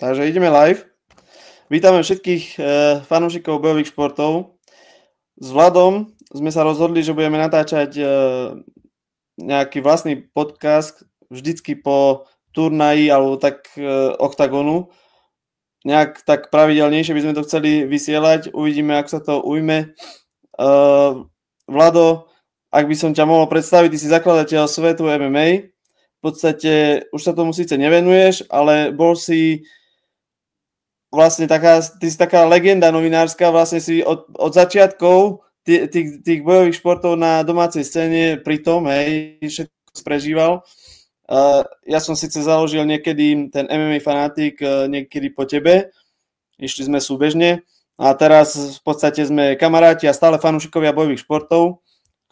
Takže ideme live. Vítame všetkých fanúšikov bojových športov. S Vladom sme sa rozhodli, že budeme natáčať nejaký vlastný podcast vždycky po turnaji alebo tak oktagonu. Nejak tak pravidelnejšie by sme to chceli vysielať. Uvidíme, ako sa to ujme. Vlado, ak by som ťa mohol predstaviť, ty si zakladateľ svetu MMA. V podstate už sa tomu síce nevenuješ, ale bol si vlastne ty si taká legenda novinárska, vlastne si od začiatkov tých bojových športov na domácej scéne pritom, hej, všetko prežíval. Ja som síce založil niekedy ten MMA Fanatik, niekedy po tebe, išli sme súbežne a teraz v podstate sme kamaráti a stále fanúšikovia bojových športov,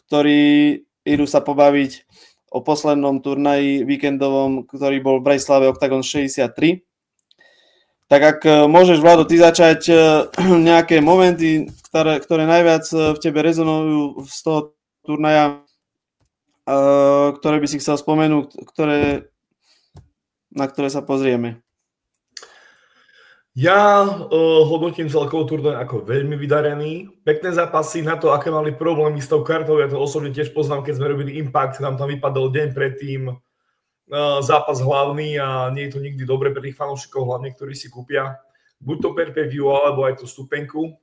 ktorí idú sa pobaviť o poslednom turnaji víkendovom, ktorý bol v Bratislave Octagon 63. Tak ak môžeš, Vlado, ty začať nejaké momenty, ktoré najviac v tebe rezonujú z toho turnaja, ktoré by si chcel spomenúť, na ktoré sa pozrieme. Ja hodnotím celkový turnaj ako veľmi vydarený. Pekné zápasy na to, aké mali problémy s tou kartou. Ja to osobne tiež poznám, keď sme robili Impact, nám tam vypadol deň predtým zápas hlavný a nie je to nikdy dobre pre tých fanúšikov, hlavne ktorí si kúpia buď to pay-per-view, alebo aj tú stupenku.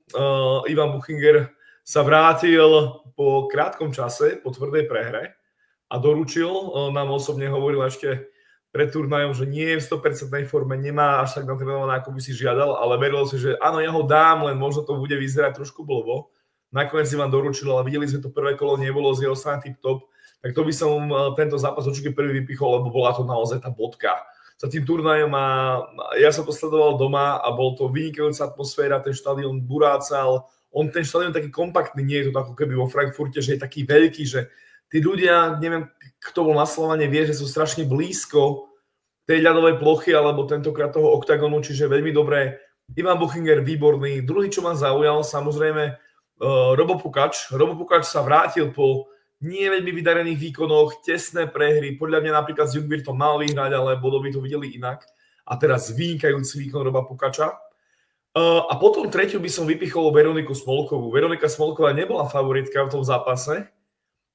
Ivan Buchinger sa vrátil po krátkom čase, po tvrdej prehre a doručil. Nám osobne hovoril ešte pred turnajom, že nie je v 100% forme, nemá až tak natrenované, ako by si žiadal, ale veril si, že áno, ja ho dám, len možno to bude vyzerať trošku blbo. Nakoniec Ivan doručil, ale videli sme to prvé kolo, nebolo z jeho strany tip-top. Tak to by som tento zápas určite prvý vypichol, lebo bola to naozaj tá bodka. Za tým turnajom ja som to sledoval doma a bol to vynikajúca atmosféra, ten štadión burácal. Ten štadión taký kompaktný, nie je to ako keby vo Frankfurte, že je taký veľký, že tí ľudia, neviem, kto bol na Slovane, vie, že sú strašne blízko tej ľadovej plochy alebo tentokrát toho oktagonu, čiže veľmi dobré. Ivan Buchinger výborný. Druhý, čo ma zaujal, samozrejme, Robo Pukač. Robo Pukač sa vrátil po nie veľmi vydarených výkonoch, tesné prehry. Podľa mňa napríklad z Jungwirthom mal vyhrať, ale bodovi to videli inak. A teraz vynikajúci výkon Roba Pukača. A potom tretiu by som vypichol Veroniku Smolkovú. Veronika Smolková nebola favoritka v tom zápase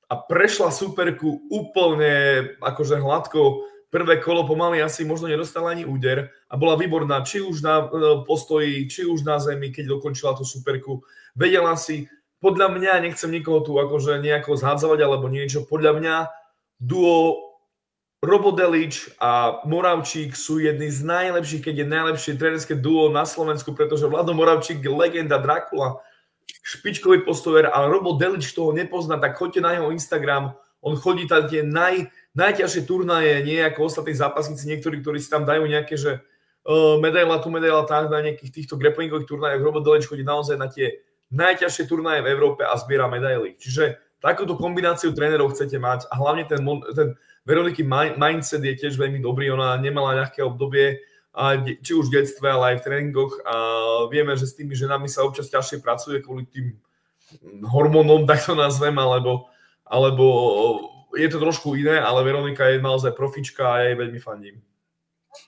a prešla superku úplne akože hladko. Prvé kolo pomaly asi možno nedostala ani úder a bola výborná, či už na postoji, či už na zemi, keď dokončila tú superku. Vedela si, podľa mňa, nechcem nikoho tu akože nejako zhádzavať alebo niečo, podľa mňa duo Robo Delič a Moravčík sú jedni z najlepších, keď je najlepšie trénerské duo na Slovensku, pretože Vlado Moravčík je legenda Dracula, špičkový postojer a Robo Delič, kto ho nepozná, tak choďte na jeho Instagram, on chodí tam tie najťažšie turnaje, nie ako ostatní zápasníci, niektorí, ktorí si tam dajú nejaké, že medaila tu, medaila tak, na nejakých týchto grapplingových turnajoch. Robo Delič chodí naozaj na tie najťažšie turnaje v Európe a zbiera medaily. Čiže takúto kombináciu trénerov chcete mať a hlavne ten Veroniky mindset je tiež veľmi dobrý. Ona nemala ľahké obdobie, či už v detstve, ale aj v tréningoch a vieme, že s tými ženami sa občas ťažšie pracuje kvôli tým hormónom, tak to nazvem, alebo je to trošku iné, ale Veronika je naozaj profička a ja jej veľmi fandím.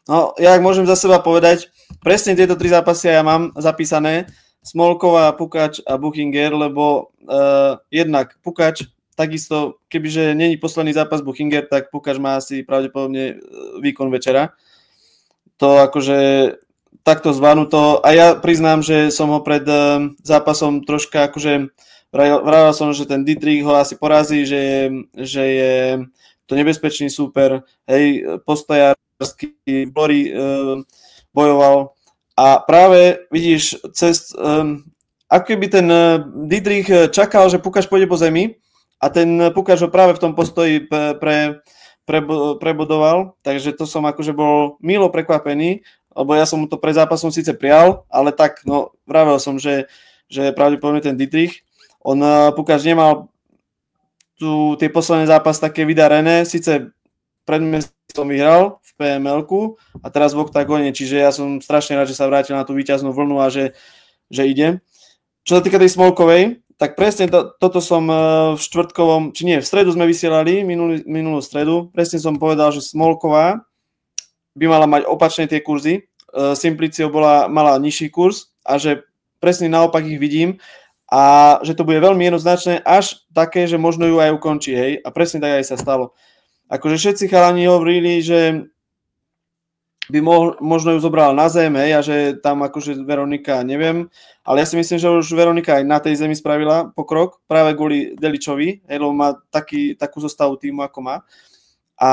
No, ja môžem za seba povedať, presne tieto tri zápasy ja mám zapísané, Smolková, Pukač a Buchinger, lebo jednak Pukač, takisto, kebyže není posledný zápas Buchinger, tak Pukač má asi pravdepodobne výkon večera. To akože takto zvanuto. A ja priznám, že som ho pred zápasom troška akože vravel som, že ten Dietrich ho asi porazí, že je to nebezpečný súper, hej, postojársky, bojoval. A práve vidíš, ako keby ten Dietrich čakal, že Pukač pôjde po zemi a ten Pukač ho práve v tom postoji prebodoval, takže to som akože bol milo prekvapený, lebo ja som mu to pred zápasom síce prijal, ale tak, no, vravel som, že pravdepodobne ten Dietrich. Pukač nemal tie posledné zápasy také vydarené, síce pred mesiacom vyhral v PML-ku a teraz v oktagóne, čiže ja som strašne rád, že sa vrátil na tú víťaznú vlnu a že ide. Čo sa týka tej Smolkovej, tak presne toto som v štvrtkovom, či nie, v stredu sme vysielali, minulú stredu, presne som povedal, že Smolková by mala mať opačne tie kurzy, Simplicio mala nižší kurz a že presne naopak ich vidím a že to bude veľmi jednoznačné, až také, že možno ju aj ukončí, hej, a presne tak aj sa stalo. Akože všetci chalani hovorili, že by možno ju zobral na zem, hej, a že tam akože Veronika, neviem, ale ja si myslím, že už Veronika aj na tej zemi spravila pokrok, práve kvôli Deličovi, hej, lebo má takú zostavu týmu, ako má. A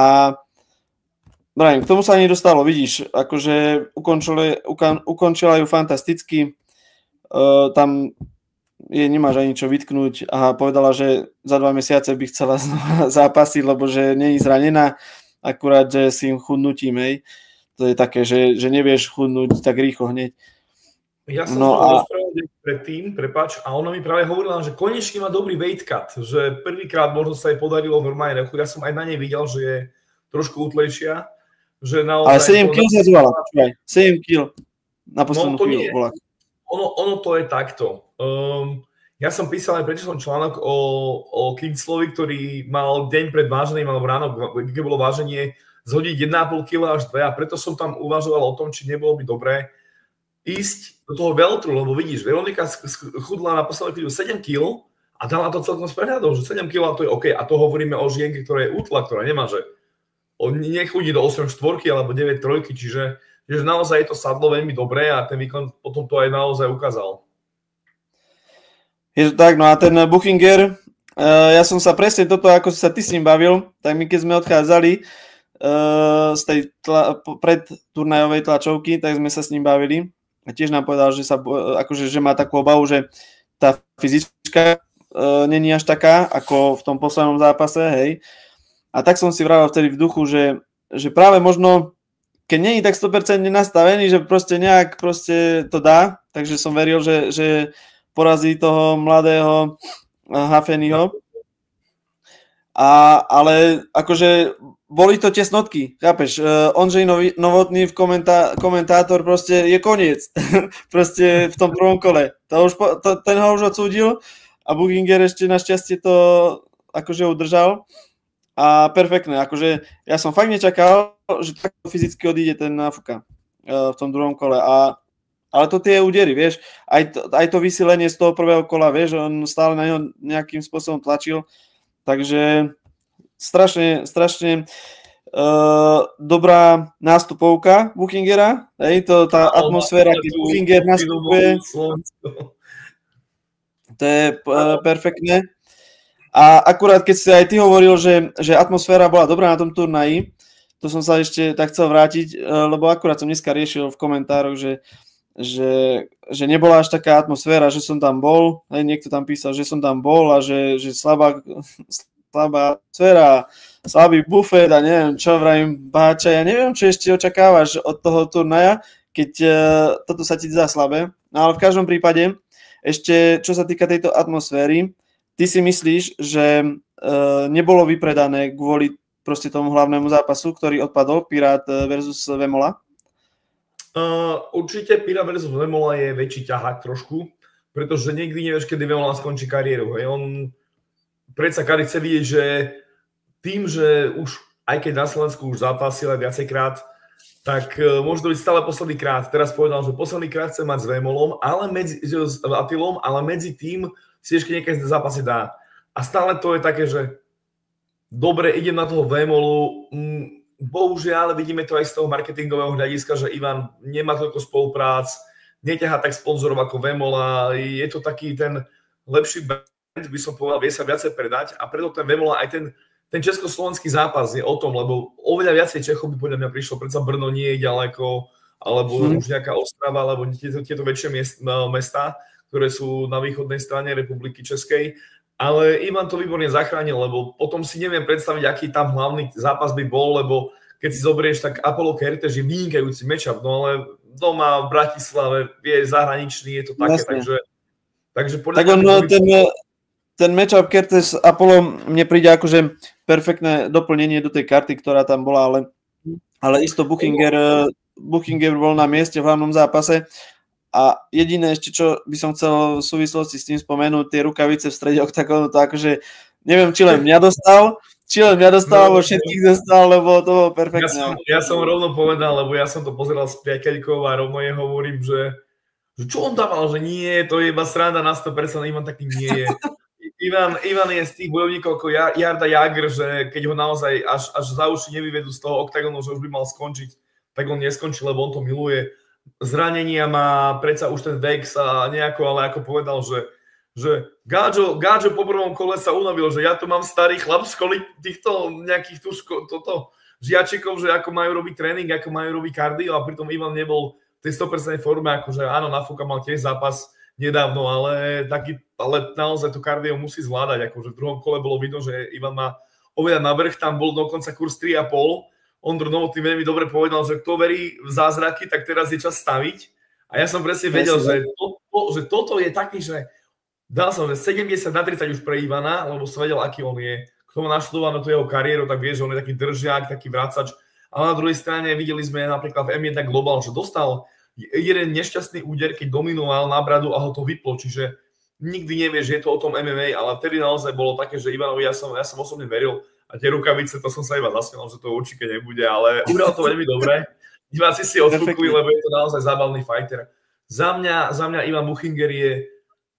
Brian, k tomu sa ani dostalo, vidíš, akože ukončila ju fantasticky, tam jej nemáš ani čo vytknúť a povedala, že za 2 mesiace by chcela zápasiť, lebo že nie je zranená, akurát, že si im chudnutím, hej. To je také, že nevieš chudnúť tak rýchlo hneď. Ja som rozprával predtým, prepáč, a ona mi práve hovorila, že konečne má dobrý weight cut, že prvýkrát možno sa jej podarilo normálne, ja som aj na nej videl, že je trošku utlejšia, že naozaj... Ale 7 kg zazvala, 7 kg na poslednú chvíľu bola. Ono to je takto. Ja som písal aj prečo článok o Kingslovi, ktorý mal deň pred vážením, alebo ráno, keď bolo váženie, zhodiť 1,5 kg až 2, a preto som tam uvažoval o tom, či nebolo by dobré ísť do toho veľtru, lebo vidíš, Veronika chudla na poslednú chvíľu 7 kg a dala to celkom s prehľadom, že 7 kg to je OK. A to hovoríme o žienke, ktorá je útla, ktorá nemá, že nechudí do 8,4 alebo 9,3, čiže naozaj je to sadlo veľmi dobré a ten výkon potom to aj naozaj ukázal. Je to tak, no a ten Buchinger, ja som sa presne toto, ako si sa ty s ním bavil, tak my keď sme odchádzali z tej predturnajovej tlačovky, tak sme sa s ním bavili a tiež nám povedal, že že má takú obavu, že tá fyzička není až taká, ako v tom poslednom zápase, hej. A tak som si vravel vtedy v duchu, že práve možno keď nie je tak 100% nastavený, že proste nejak to dá, takže som veril, že porazí toho mladého Hafenyho. Ale akože boli to tesnotky, chápeš? Ondřej Novotný komentátor proste je koniec. Proste v tom prvom kole. Ten ho už odsúdil a Buchinger ešte našťastie to akože udržal. A perfektné, akože ja som fakt nečakal, že takto fyzicky odíde ten Nafuka v tom druhom kole. Ale to tie údery, vieš, aj to vysilenie z toho prvého kola, vieš, on stále na neho nejakým spôsobom tlačil, takže strašne dobrá nástupovka Buchingera, hej, tá atmosféra, keď Buchinger nastupuje, to je perfektné. A akurát, keď si aj ty hovoril, že atmosféra bola dobrá na tom turnaji, to som sa ešte tak chcel vrátiť, lebo akurát som dneska riešil v komentároch, že nebola až taká atmosféra, že som tam bol, aj niekto tam písal, že som tam bol a že slabá atmosféra, slabý bufet a neviem čo, vravím, báča, ja neviem, čo ešte očakávaš od toho turnaja, keď toto sa ti zdá slabé, no ale v každom prípade, ešte čo sa týka tejto atmosféry, ty si myslíš, že nebolo vypredané kvôli proste tomu hlavnému zápasu, ktorý odpadol, Pirát versus Vemola? Určite Pirát versus Vemola je väčší ťahák trošku, pretože nikdy nevieš, kedy Vemola skončí kariéru. Hej. On predsa Kari chce vidieť, že tým, že už aj keď na Slovensku už zápasil aj viacejkrát, tak môže to byť stále posledný krát. Teraz povedal, že posledný krát chce mať s Vemolom, s Attilom, ale medzi tým si ešte niekedy zápasy dá. A stále to je také, že dobre, idem na toho Vemolu. Bohužiaľ, vidíme to aj z toho marketingového hľadiska, že Ivan nemá toľko spoluprác, neťahá tak sponzorov ako Vemola. Je to taký ten lepší brand, by som povedal, vie sa viacej predať a preto ten Vemola aj ten československý zápas je o tom, lebo oveľa viacej Čechov by podľa mňa prišlo, predsa Brno nie je ďaleko, alebo už nejaká Ostrava, alebo tieto väčšie mesta, ktoré sú na východnej strane Republiky Českej. Ale Ivan to výborne zachránil, lebo potom si neviem predstaviť, aký tam hlavný zápas by bol, lebo keď si zoberieš, tak Apollo Kertész je vynikajúci matchup, no ale doma v Bratislave je zahraničný, je to také, takže podľa mňa... Ten matchup Kertész Apollo mne príde akože perfektné doplnenie do tej karty, ktorá tam bola, ale isto Buchinger bol na mieste v hlavnom zápase. A jediné ešte, čo by som chcel v súvislosti s tým spomenúť, tie rukavice v strede oktagónu, to akože neviem, či len mňa dostal, či len mňa dostal, alebo všetkých dostal, lebo to bolo perfektné. Ja som rovno povedal, lebo ja som to pozeral s priateľkou a rovno jej hovorím, že čo on dával, že nie, to je iba sranda na 100%, Ivan taký nie je. Ivan je z tých bojovníkov ako Jarda Jagr, že keď ho naozaj až za uši nevyvedú z toho oktagonu, že už by mal skončiť, tak on neskončí, lebo on to miluje. Zranenia má predsa už ten vek sa nejako, ale ako povedal, že Gáďo po prvom kole sa unavil, že ja tu mám starý chlap z školy týchto nejakých žiačikov, že ako majú robiť tréning, ako majú robiť kardio a pritom Ivan nebol v tej 100% forme, akože áno, na Fúka mal tiež zápas nedávno, ale naozaj to kardio musí zvládať, akože v druhom kole bolo vidno, že Ivan má oveľa navrch, tam bol dokonca kurz 3,5. Ondro Novotný veľmi dobre povedal, že kto verí v zázraky, tak teraz je čas staviť. A ja som presne vedel, že toto je taký, že dal som 70/30 už pre Ivana, lebo som vedel, aký on je. Kto má naštudovanú tú jeho kariéru, tak vie, že on je taký držiak, taký vracač. Ale na druhej strane videli sme napríklad v M1 Global, že dostal jeden nešťastný úder, keď dominoval na bradu a ho to vyplo. Čiže nikdy nevieš, že je to o tom MMA, ale vtedy naozaj bolo také, že Ivanovi ja som osobne veril. A tie rukavice, to som sa iba zasmial, že to určite nebude, ale uhral to veľmi dobre. Diváci si odfúkli, lebo je to naozaj zábavný fighter. Za mňa Ivan Buchinger je,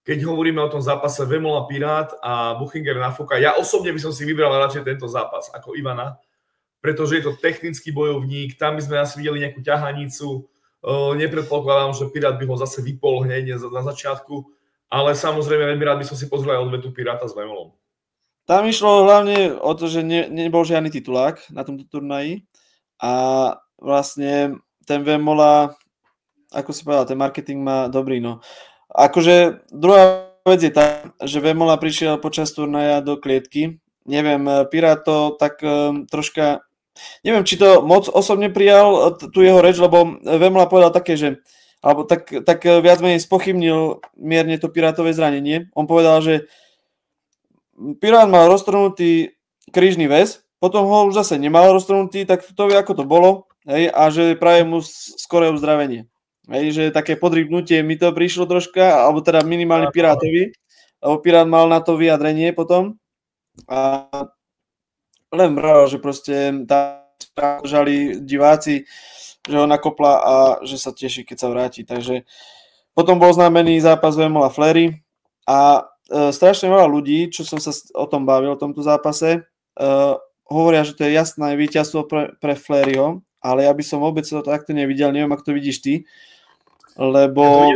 keď hovoríme o tom zápase Vemola Pirát a Buchinger na Fúka, ja osobne by som si vybral radšej tento zápas ako Ivana, pretože je to technický bojovník, tam by sme asi videli nejakú ťahanicu, nepredpokladám, že Pirát by ho zase vypol hneď na začiatku, ale samozrejme veľmi rád by som si pozrel aj odvetu Piráta s Vemolom. Tam išlo hlavne o to, že nebol žiadny titulák na tomto turnaji a vlastne ten Vemola, ako si povedal, ten marketing má dobrý, no. Akože druhá vec je tá, že Vemola prišiel počas turnaja do klietky. Neviem, Pirát to tak troška, neviem, či to moc osobne prijal tú jeho reč, lebo Vemola povedal také, že alebo tak viac menej spochybnil mierne to Pirátové zranenie. On povedal, že Pirát mal roztrhnutý krížny väz, potom ho už zase nemal roztrhnutý, tak to vie, ako to bolo, hej, a že praje mu skoré uzdravenie. Hej, že také podrybnutie mi to prišlo troška, alebo teda minimálne Pirátovi, lebo Pirát mal na to vyjadrenie potom. A len bral, že proste žali diváci, že ho nakopla a že sa teší, keď sa vráti. Takže potom bol oznámený zápas Vemola Flery a strašne veľa ľudí, čo som sa o tom bavil, o tomto zápase, hovoria, že to je jasné víťazstvo pre Fleryho, ale ja by som vôbec to takto nevidel, neviem, ako to vidíš ty, lebo...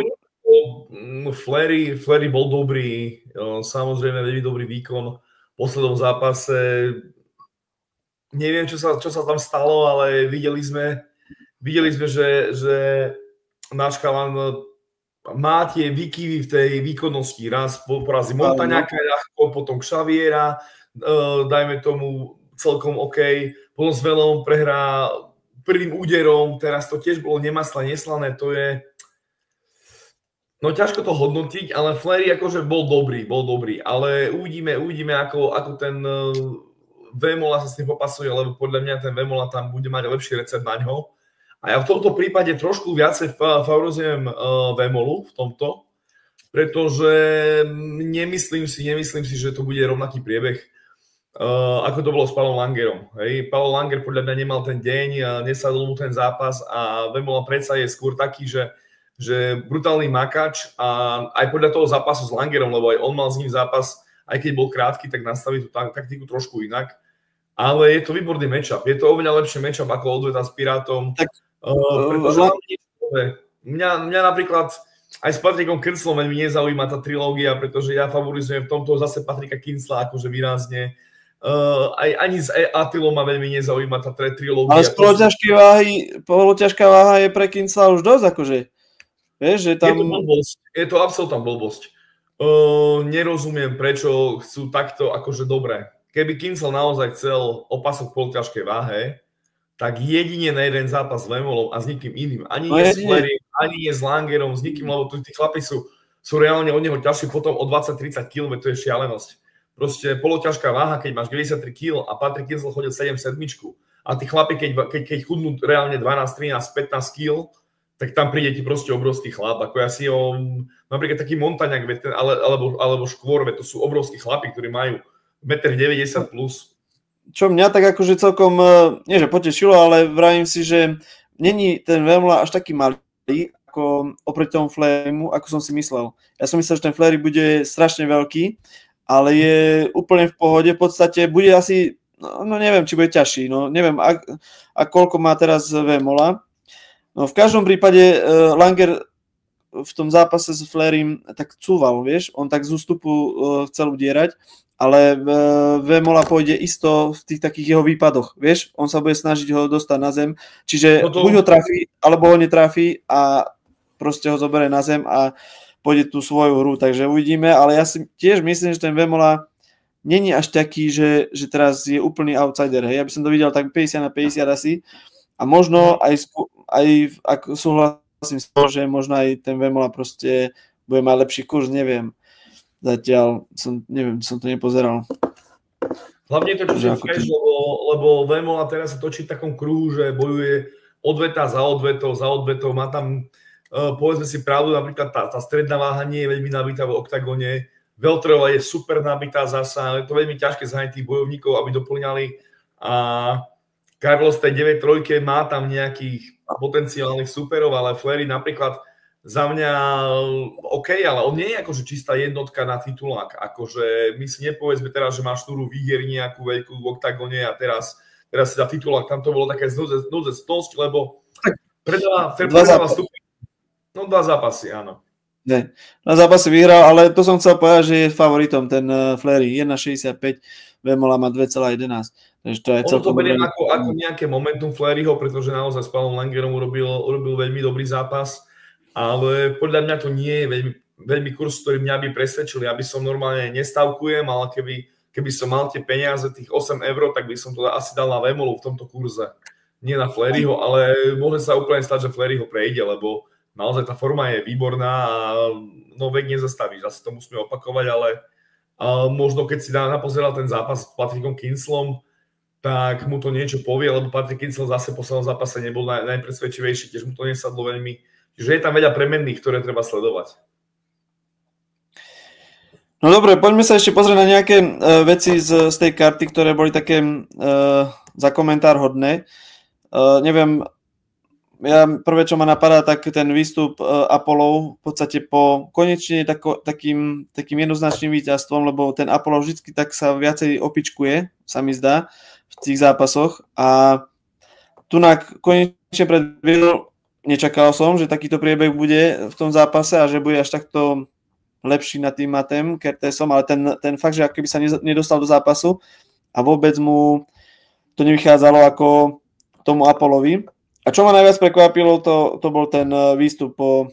Flery bol dobrý, samozrejme veľmi dobrý výkon v poslednom zápase. Neviem, čo sa tam stalo, ale videli sme, že náš chalan má tie výkyvy v tej výkonnosti. Raz porazí Montaňáka ľahko, potom Xaviera, dajme tomu celkom OK. Potom s Velom prehrá prvým úderom, teraz to tiež bolo nemaslé, neslané, to je... No ťažko to hodnotiť, ale Flery akože bol dobrý, ale uvidíme ako ten Vemola sa s tým popasuje, lebo podľa mňa ten Vemola tam bude mať lepší recept na ňo. A ja v tomto prípade trošku viacej favorizujem Vemolu v tomto, pretože nemyslím si, že to bude rovnaký priebeh, ako to bolo s Pavlom Langerom. Hej. Pavel Langer podľa mňa nemal ten deň, nesadol mu ten zápas a Vemola predsa je skôr taký, že brutálny makač a aj podľa toho zápasu s Langerom, lebo aj on mal s ním zápas, aj keď bol krátky, tak nastaví tú taktiku trošku inak. Ale je to výborný matchup. Je to oveľa lepší matchup ako odveta s Pirátom. Pretože mňa napríklad aj s Patrikom Kinslom veľmi nezaujíma tá trilógia, pretože ja favorizujem v tomto zase Patrika Kinsla akože výrazne. Ani s Attilom ma veľmi nezaujíma tá trilógia. Ale z poloťažká váha je pre Kinsla už dosť, akože. Vieš, že tam... Je to absolútna blbosť. Nerozumiem, prečo chcú takto akože dobre. Keby Kinsel naozaj chcel opasok v poloťažkej váhe, tak jedine na jeden zápas s Vemolom a s nikým iným. Ani nie s Flerym, ani nie s Langerom, s nikým, lebo tí chlapi sú reálne od neho ťažší potom o 20-30 kg, to je šialenosť. Proste poloťažká váha, keď máš 93 kg a Patrik Kinsel chodil 7-7 a tí chlapi, keď chudnú reálne 12, 13, 15 kg, tak tam príde ti proste obrovský chlap. Ako ja si napríklad taký Montaňák, alebo Škôr, to sú obrovskí chlapi, ktorí majú 1,90 m plus. čo mňa tak akože celkom, nie že potešilo, ale vravím si, že není ten Vemola až taký malý, ako oproti tomu Fleurymu, ako som si myslel. Ja som myslel, že ten Fleury bude strašne veľký, ale je úplne v pohode. V podstate bude asi, no neviem, či bude ťažší. No neviem, a koľko má teraz Vemola. No v každom prípade Langer v tom zápase s Fleurym tak cúval, vieš. On tak z ústupu chcel udierať, ale Vemola pôjde isto v tých takých jeho výpadoch, vieš. On sa bude snažiť ho dostať na zem. Čiže buď ho trafí, alebo ho netrafí a proste ho zoberie na zem a pôjde tú svoju hru, takže uvidíme, ale ja si tiež myslím, že ten Vemola není až taký, že teraz je úplný outsider, hej, ja by som to videl tak 50/50 asi a možno aj ak súhlasím s tým, že možno aj ten Vemola proste bude mať lepší kurz, neviem, zatiaľ neviem, som to nepozeral. Hlavne to, čo si fresh, lebo Vemola teraz sa točí v takom kruhu, že bojuje odveta za odvetou, má tam povedzme si pravdu, napríklad tá stredná váha nie je veľmi nabitá v oktagóne, Welterová je super nabitá zasa, je to veľmi ťažké zháňať tých bojovníkov, aby doplňali a Carlos tej 9-3 má tam nejakých potenciálnych superov, ale Fleury napríklad za mňa OK, ale on nie je akože čistá jednotka na titulák, akože my si nepovedzme teraz, že máš túru výhier nejakú veľkú v oktagóne a teraz si za titulák, tam to bolo také znúdzecnosť, lebo predáva stupy. No 2 zápasy, áno. Ne, na zápasy vyhral, ale to som chcel povedať, že je favoritom ten Fleury. 1,65, Vemola má 2,11. Takže to je to beriem ako nejaké momentum Fleuryho, pretože naozaj s Pavlom Langerom urobil veľmi dobrý zápas, ale podľa mňa to nie je veľmi kurz, ktorý mňa by presvedčil. Ja by som normálne nestavkujem, ale keby som mal tie peniaze, tých 8 €, tak by som to asi dal na Vemolu v tomto kurze. Nie na Fleuryho, ale môže sa úplne stať, že Fleury ho prejde, lebo naozaj tá forma je výborná a vek nezastavíš, asi to musíme opakovať, ale možno keď si napozeral ten zápas s Patrickom Kinslom, tak mu to niečo povie, lebo Patrick Kinsel zase v poslednom zápase nebol najpresvedčivejší, tiež mu to nesadlo veľmi. Čiže je tam veľa premenných, ktoré treba sledovať. No dobre, poďme sa ešte pozrieť na nejaké veci z tej karty, ktoré boli také za komentár hodné. Neviem, ja prvé, čo ma napadá, tak ten výstup Apollov v podstate po konečne takým jednoznačným víťazstvom, lebo ten Apollo vždycky tak sa viacej opičkuje, sa mi zdá, v tých zápasoch a tunak konečne predviedol, nečakal som, že takýto priebeh bude v tom zápase a že bude až takto lepší nad tým Matem Kertésom, ale ten fakt, že akoby sa nedostal do zápasu a vôbec mu to nevychádzalo ako tomu Apollovi. A čo ma najviac prekvapilo, to bol ten výstup po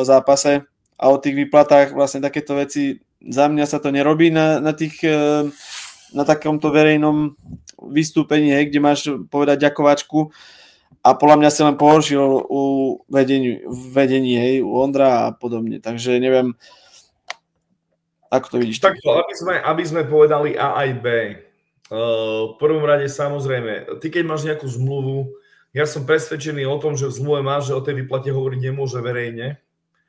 zápase a o tých výplatách vlastne takéto veci, za mňa sa to nerobí na takomto verejnom vystúpení, kde máš povedať ďakovačku a podľa mňa si len pohoršil u vedení, hej, u Ondra a podobne, takže neviem, ako to vidíš. Takto, aby sme povedali A aj B. V prvom rade samozrejme, ty keď máš nejakú zmluvu, ja som presvedčený o tom, že v zmluve máš, že o tej výplate hovoriť nemôže verejne.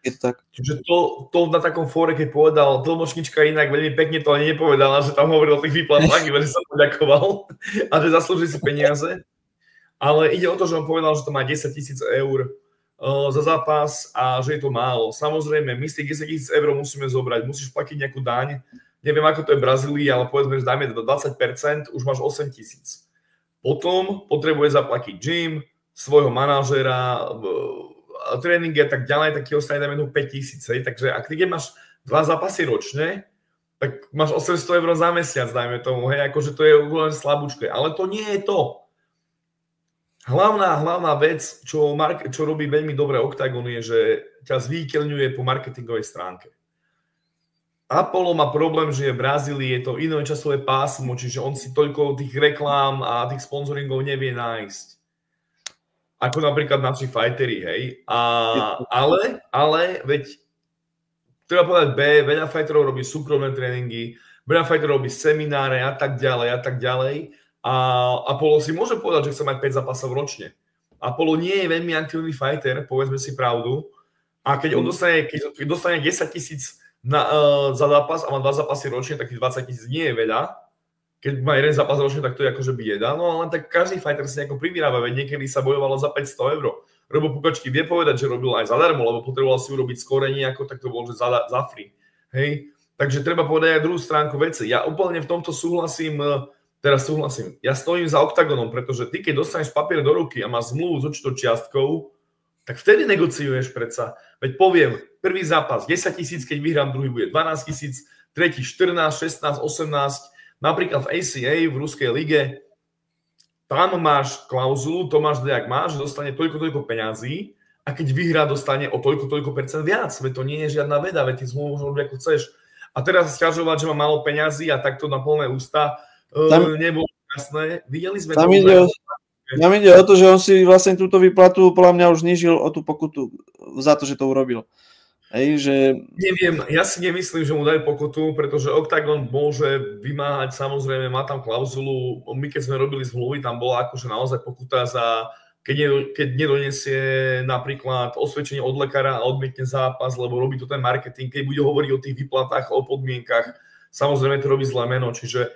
Je to tak. Čiže to na takom fóre, keď povedal tlmočnička inak veľmi pekne to ani nepovedala, že tam hovoril o tých výplatách, že sa poďakoval a že zaslúži si peniaze. Ale ide o to, že on povedal, že to má 10 000 € za zápas a že je to málo. Samozrejme, my z tých 10 000 € musíme zobrať, musíš platiť nejakú daň. Neviem, ako to je v Brazílii, ale povedzme, že dajme 20%, už máš 8 000. Potom potrebuje zaplatiť gym, svojho manažera, tréningy a tak ďalej, tak ti ostane dajme 5 000. Takže ak ty máš 2 zápasy ročne, tak máš 800 € za mesiac, dajme tomu, hej, akože to je úplne slabúčke. Ale to nie je to. Hlavná vec, čo robí veľmi dobre Octagon, je, že ťa zviditeľňuje po marketingovej stránke. Apollo má problém, že je v Brazílii, je to iné časové pásmo, čiže on si toľko tých reklám a tých sponzoringov nevie nájsť. Ako napríklad naši fighteri, hej. Ale veď treba povedať B, veľa fighterov robí súkromné tréningy, veľa fighterov robí semináre a tak ďalej. A Apollo si môže povedať, že chce mať 5 zápasov ročne. Apollo nie je veľmi aktívny fighter, povedzme si pravdu. A keď on dostane 10 000 za zápas a má 2 zápasy ročne, tak tých 20 000 nie je veľa. keď má jeden zápas ročne, tak to je akože bieda. No ale tak každý fighter si nejako privyrába, veď niekedy sa bojovalo za 500 €. Robo Pukačky vie povedať, že robil aj zadarmo, lebo potreboval si urobiť skore nejako, tak to bolo, že za free. Hej? Takže treba povedať aj druhú stránku veci. Ja úplne v tomto súhlasím. Ja stojím za Octagonom, pretože ty, keď dostaneš papier do ruky a máš zmluvu s určitou čiastkou, tak vtedy negociuješ predsa. Veď poviem, prvý zápas 10 000, keď vyhrám, druhý bude 12 000, tretí 14, 16, 18. Napríklad v ACA, v ruskej lige, tam máš klauzulu, to máš jak máš, dostane toľko peňazí a keď vyhrá, dostane o toľko percent viac. Veď to nie je žiadna veda, veď ty zmluvu môžeš robiť ako chceš. A teraz sťažovať, že má málo peňazí a takto na plné ústa, nebolo jasné. Videli sme tam ide o to, že on si vlastne túto výplatu podľa mňa už znížil o tú pokutu za to, že to urobil. Hej, že... Neviem, ja si nemyslím, že mu dajú pokutu, pretože Octagon môže vymáhať, samozrejme, má tam klauzulu. My keď sme robili zmluvy, tam bola akože naozaj pokuta za, keď nedonesie napríklad osvedčenie od lekára a odmietne zápas, lebo robí to ten marketing, keď bude hovoriť o tých výplatách, o podmienkach, samozrejme to robí zlé meno, čiže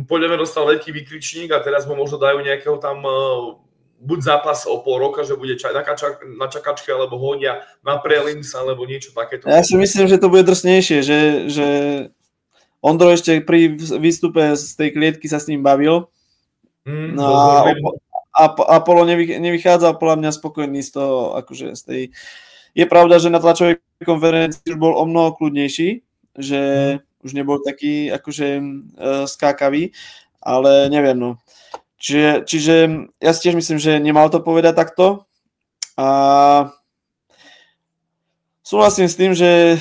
poďme dostal veľký vykričník a teraz mu možno dajú nejakého tam buď zápas o pol roka, že bude na čakačke, alebo hodia na prelims, alebo niečo takéto. Ja si myslím, že to bude drsnejšie, že Ondro ešte pri výstupe z tej klietky sa s ním bavil. No a Apollo nevychádzal podľa mňa spokojný z toho, akože z tej... Je pravda, že na tlačovej konferencii už bol o mnoho kľudnejší, že už nebol taký akože skákavý, ale neviem, no. Čiže ja si tiež myslím, že nemal to povedať takto a súhlasím s tým, že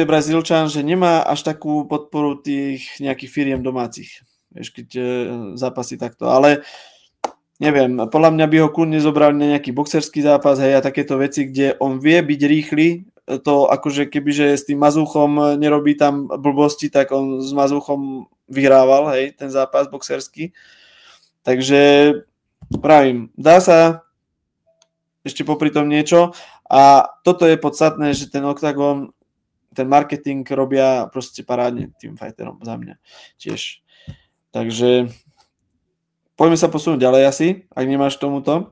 je Brazílčan, že nemá až takú podporu tých nejakých firiem domácich, vieš, keď zápasí takto, ale neviem, podľa mňa by ho kľudne zobrali na nejaký boxerský zápas, hej, a takéto veci, kde on vie byť rýchly, to akože kebyže s tým mazúchom nerobí tam blbosti, tak on s mazúchom vyhrával, hej, ten zápas boxerský. Takže pravím, dá sa ešte popri tom niečo a toto je podstatné, že ten Octagon, ten marketing robia proste parádne tým fighterom za mňa tiež. Takže poďme sa posunúť ďalej asi, ak nemáš tomuto.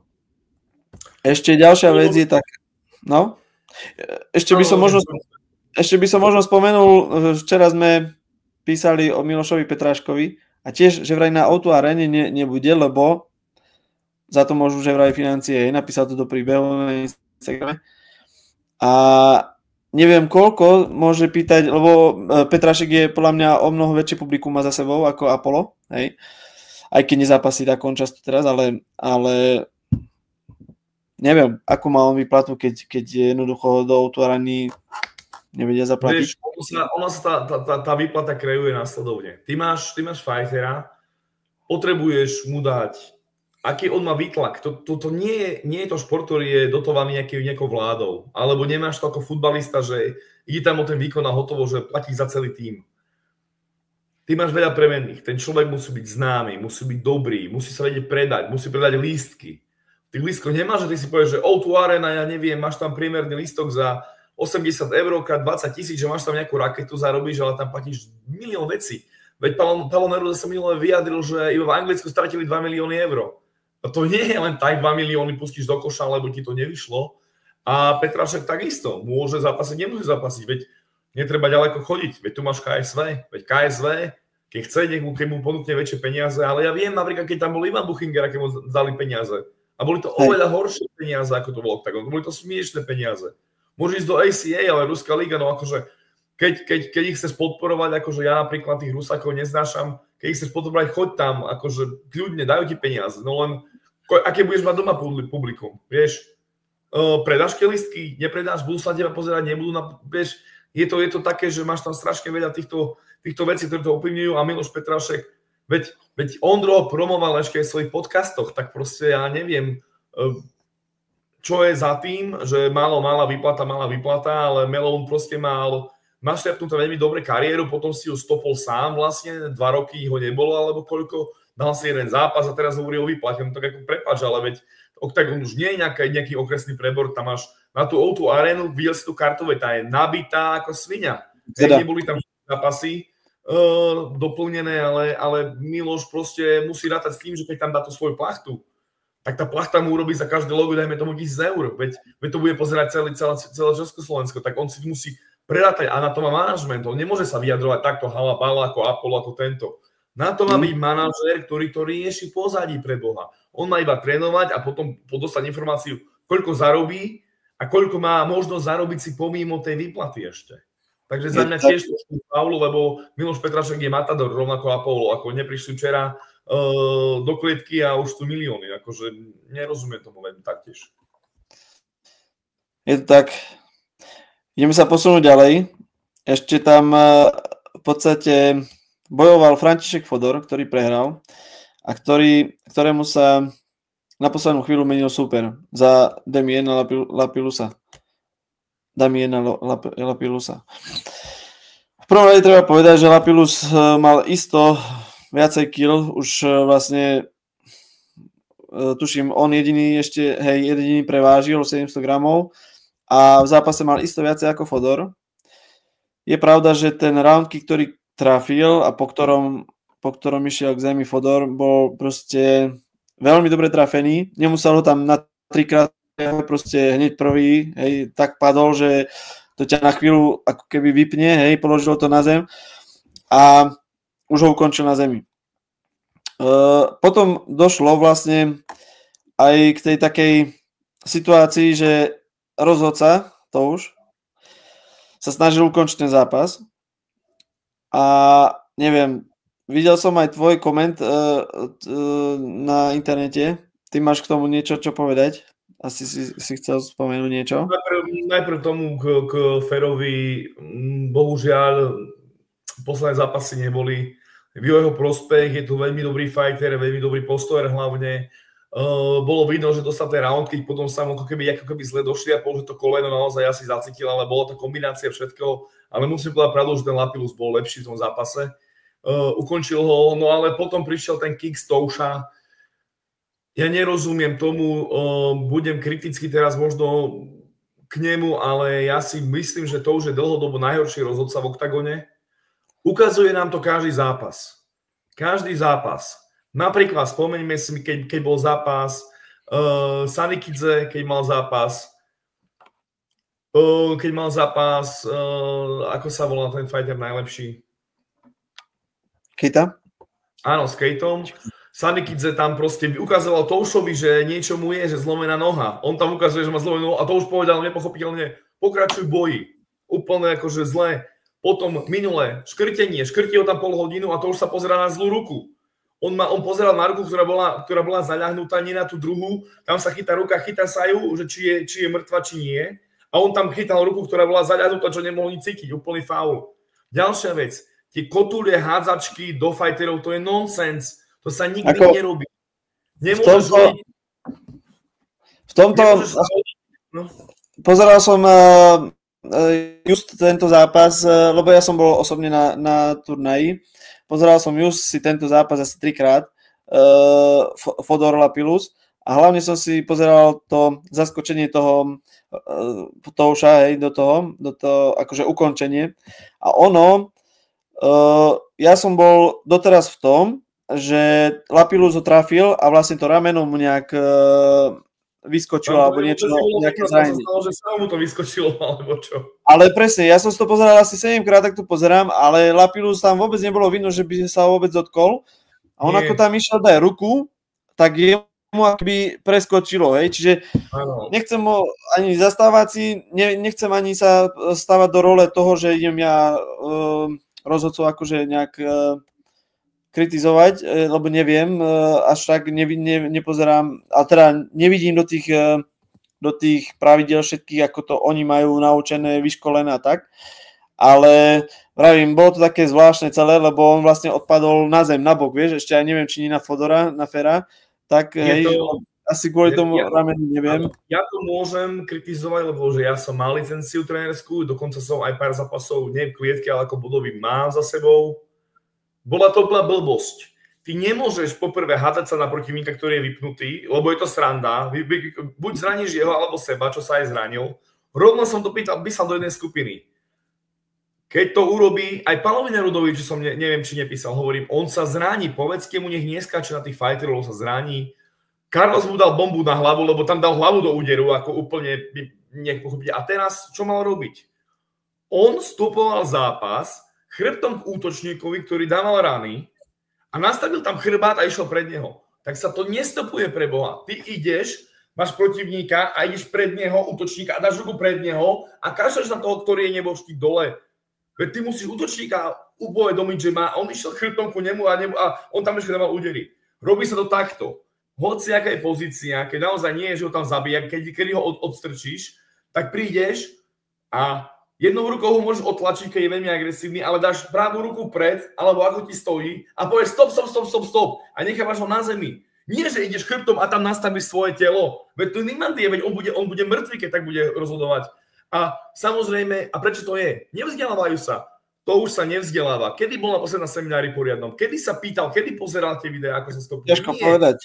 Ešte ďalšia vec je tak, no, ešte by som možno spomenul, včera sme písali o Milošovi Petráškovi, a tiež, že vraj na O2 Arene nebude, lebo za to môžu, že vraj financie. Napísal to do príbehu na Instagrame. A neviem koľko môže pýtať, lebo Petrášek je podľa mňa o mnoho väčšie publikum má za sebou ako Apollo. Hej. Aj keď nezápasí takom často teraz, ale neviem, ako má on výplatu, keď jednoducho do O2 Areny nevedia zaplatiť. Vieš, tá výplata kreuje následovne. Ty máš fightera, potrebuješ mu dať, aký on má výtlak. To nie je to šport, ktorý je dotovaný nejakou vládou. Alebo nemáš to ako futbalista, že ide tam o ten výkon a hotovo, že platí za celý tím. Ty máš veľa premenných. Ten človek musí byť známy, musí byť dobrý, musí sa vedieť predať, musí predať lístky. Tých lístkov nemáš, že ty si povieš, že O2 Arena, ja neviem, máš tam priemerný lístok za 80 €, 20 000, že máš tam nejakú raketu, zarobíš, ale tam platíš milión vecí. Veď Palo Neruda sa minulé vyjadril, že iba v Anglicku stratili 2 milióny €. A to nie je len tak 2 milióny pustíš do koša, lebo ti to nevyšlo. A Petrášek takisto. Môže zapasiť, nemôže zapasiť. Veď netreba ďaleko chodiť. Veď tu máš KSV. Veď KSV, keď chce, keď mu ponúkne väčšie peniaze. Ale ja viem napríklad, keď tam bol Ivan Buchinger, aké mu dali peniaze. A boli to oveľa horšie peniaze, ako to bolo Octagon. Boli to smiešné peniaze. Môže ísť do ACA, ale Ruská liga, no akože keď ich chceš podporovať, akože ja napríklad tých Rusákov neznášam, keď ich chceš podporovať, choď tam, akože kľudne, dajú ti peniaze, no len aké budeš mať doma publikum, vieš, predáš listky, nepredáš, budú sa na teba pozerať, nebudú, vieš, je to také, že máš tam strašne veľa týchto vecí, ktoré to ovplyvňujú a Miloš Petrášek, veď Ondro promoval ešte aj v svojich podcastoch, tak proste ja neviem, čo je za tým, že malá výplata, ale Melon proste mal našľapnutú veľmi dobré kariéru, potom si ju stopol sám vlastne, 2 roky ho nebolo, alebo koľko, dal si jeden zápas a teraz hovorí o výplate, no tak ako prepáč, ale veď Octagon už nie je nejaký okresný prebor, tam máš na tú O2 Arenu, videl si tú kartu, tá je nabitá ako sviňa. Neboli tam zápasy, doplnené, ale Miloš proste musí rátať s tým, že keď tam dá tú svoju plachtu, tak tá plachta mu urobí za každé logo, dajme tomu 1,000 eur. Veď to bude pozerať celé Československo, tak on si musí prerátať a na to má manažment. On nemôže sa vyjadrovať takto halabala ako Apollo, ako tento. Na to má byť manažér, ktorý to rieši pozadí pre Boha. On má iba trénovať a potom dostať informáciu, koľko zarobí a koľko má možnosť zarobiť si pomimo tej výplaty ešte. Takže za mňa tiež trošku faulu, lebo Miloš Petrašek je matador, rovnako Apollo, ako neprišli včera do klietky a už sú milióny. Akože nerozumiem tomu len taktiež. Je to tak. Ideme sa posunúť ďalej. Ešte tam v podstate bojoval František Fodor, ktorý prehral a ktorému sa na poslednú chvíľu menil súper za Damiena Lapilusa. V prvom rade treba povedať, že Lapilus mal isto viacej kill, už vlastne tuším, on jediný prevážil 700 gramov a v zápase mal isto viacej ako Fodor. Je pravda, že ten round kick, ktorý trafil a po ktorom išiel k zemi Fodor, bol proste veľmi dobre trafený. Nemusel ho tam na 3-krát proste hneď prvý, hej, tak padol, že to ťa na chvíľu ako keby vypne, hej, položilo to na zem a už ho ukončil na zemi. Potom došlo vlastne aj k tej takej situácii, že rozhodca, to už, sa snažil ukončiť ten zápas a neviem, videl som aj tvoj koment na internete, ty máš k tomu niečo, čo povedať? Asi si chcel spomenúť niečo? Najprv tomu k Ferovi, bohužiaľ, posledné zápasy neboli v jeho prospech, je tu veľmi dobrý fighter, veľmi dobrý postojer hlavne. Bolo vidno, že dostal ten round, keď potom sa mu ako keby zle došliapol, že to koleno naozaj asi zacítil, ale bola to kombinácia všetkého. Ale musím povedať pravdu, že ten Lapilus bol lepší v tom zápase. Ukončil ho, no ale potom prišiel ten kick z Touša. Ja nerozumiem tomu, budem kriticky teraz možno k nemu, ale ja si myslím, že to už je dlhodobo najhorší rozhodca v oktagone. Ukazuje nám to každý zápas. Každý zápas. Napríklad spomeňme si, keď bol zápas Sanikidze, keď mal zápas, ako sa volá ten fighter najlepší? Keita? Áno, s Keitom. Sanikidze tam proste ukazoval Toušovi, že niečo mu je, že zlomená noha. On tam ukazuje, že má zlomenú nohu a to už povedal nepochopiteľne, pokračuj boji. Úplne akože zle. Potom minulé škrtenie, škrtí ho tam pol hodinu a to už sa pozerá na zlú ruku. On pozeral na ruku, ktorá bola zaľahnutá, nie na tú druhú. Tam sa chytá ruka, chytá sa ju, že či je mŕtva, či nie. A on tam chytal ruku, ktorá bola zaľahnutá, čo nemohol nič cítiť. Úplný faul. Ďalšia vec. Tie kotulie, hádzačky do fighterov, to je nonsens. To sa nikdy nerobí. Nemôžeš hodiť. V tomto... Pozeral som just tento zápas, lebo ja som bol osobne na turnaji. Pozeral som just si tento zápas asi 3-krát, Fodor Lapilus, a hlavne som si pozeral to zaskočenie toho Touša, hej, do toho akože ukončenie. A ja som bol doteraz v tom, že Lapilus ho trafil a vlastne to rameno mu nejak vyskočilo, alebo niečo, nejaké zranenie. Že sa mu to vyskočilo, alebo čo? Ale presne, ja som si to pozeral asi 7-krát, tak to pozerám, ale Lapilus tam vôbec nebolo vidno, že by sa vôbec dotkol. A on ako tam išiel dať ruku, tak jemu akoby preskočilo, hej, čiže nechcem ho ani zastávať si, nechcem ani sa stávať do role toho, že idem ja rozhodcov akože nejak kritizovať, lebo neviem, až tak nepozerám, a teda nevidím do tých pravidel všetkých, ako to oni majú naučené, vyškolené a tak, ale vravím, bolo to také zvláštne celé, lebo on vlastne odpadol na zem, na bok, vieš, ešte aj neviem, či nie na Fodora, na Fera, tak hej, asi kvôli tomu ramenu neviem. Ja to môžem kritizovať, lebo že ja som mal licenciu trénerskú, dokonca som aj pár zápasov, nie v klietke, ale ako bodový mám za sebou. Bola to blbosť. Ty nemôžeš poprvé hádať sa na protivníka, ktorý je vypnutý, lebo je to sranda. Buď zraníš jeho, alebo seba, čo sa aj zranil. Rovno som to pýsal do jednej skupiny. Keď to urobí, aj Pálovi Nerudovi, čo som neviem, či nepísal, hovorím, on sa zraní, povedzte mu, nech neskáče na tých fighterov, sa zraní. Carlos mu dal bombu na hlavu, lebo tam dal hlavu do úderu, ako úplne nech pochopíte. A teraz, čo mal robiť? On stopoval zápas chrbtom k útočníkovi, ktorý dával rany a nastavil tam chrbát a išiel pred neho. Tak sa to nestopuje pre Boha. Ty ideš, máš protivníka a ideš pred neho, útočníka, a dáš ruku pred neho a kašľaš na toho, ktorý je nebožský dole. Veď ty musíš útočníka upovedomiť, že má, on išiel chrbtom ku nemu a on tam ešte dával údery. Robí sa to takto. Hoci aká je pozícia, keď naozaj nie je, že ho tam zabíja, keď ho odstrčíš, tak prídeš a jednou rukou ho môžeš otlačiť, keď je veľmi agresívny, ale dáš pravú ruku pred, alebo ako ti stojí a povieš stop a nechávaš ho na zemi. Nie, že ideš chrbtom a tam nastavíš svoje telo. Veď to Nimandy je, veď on bude mŕtvy, keď tak bude rozhodovať. A samozrejme, a prečo to je? Nevzdelávajú sa. To už sa nevzdeláva. Kedy bol naposled na seminári poriadnom? Kedy sa pýtal, kedy pozeral tie videá, ako sa stopuje? Ťažko povedať.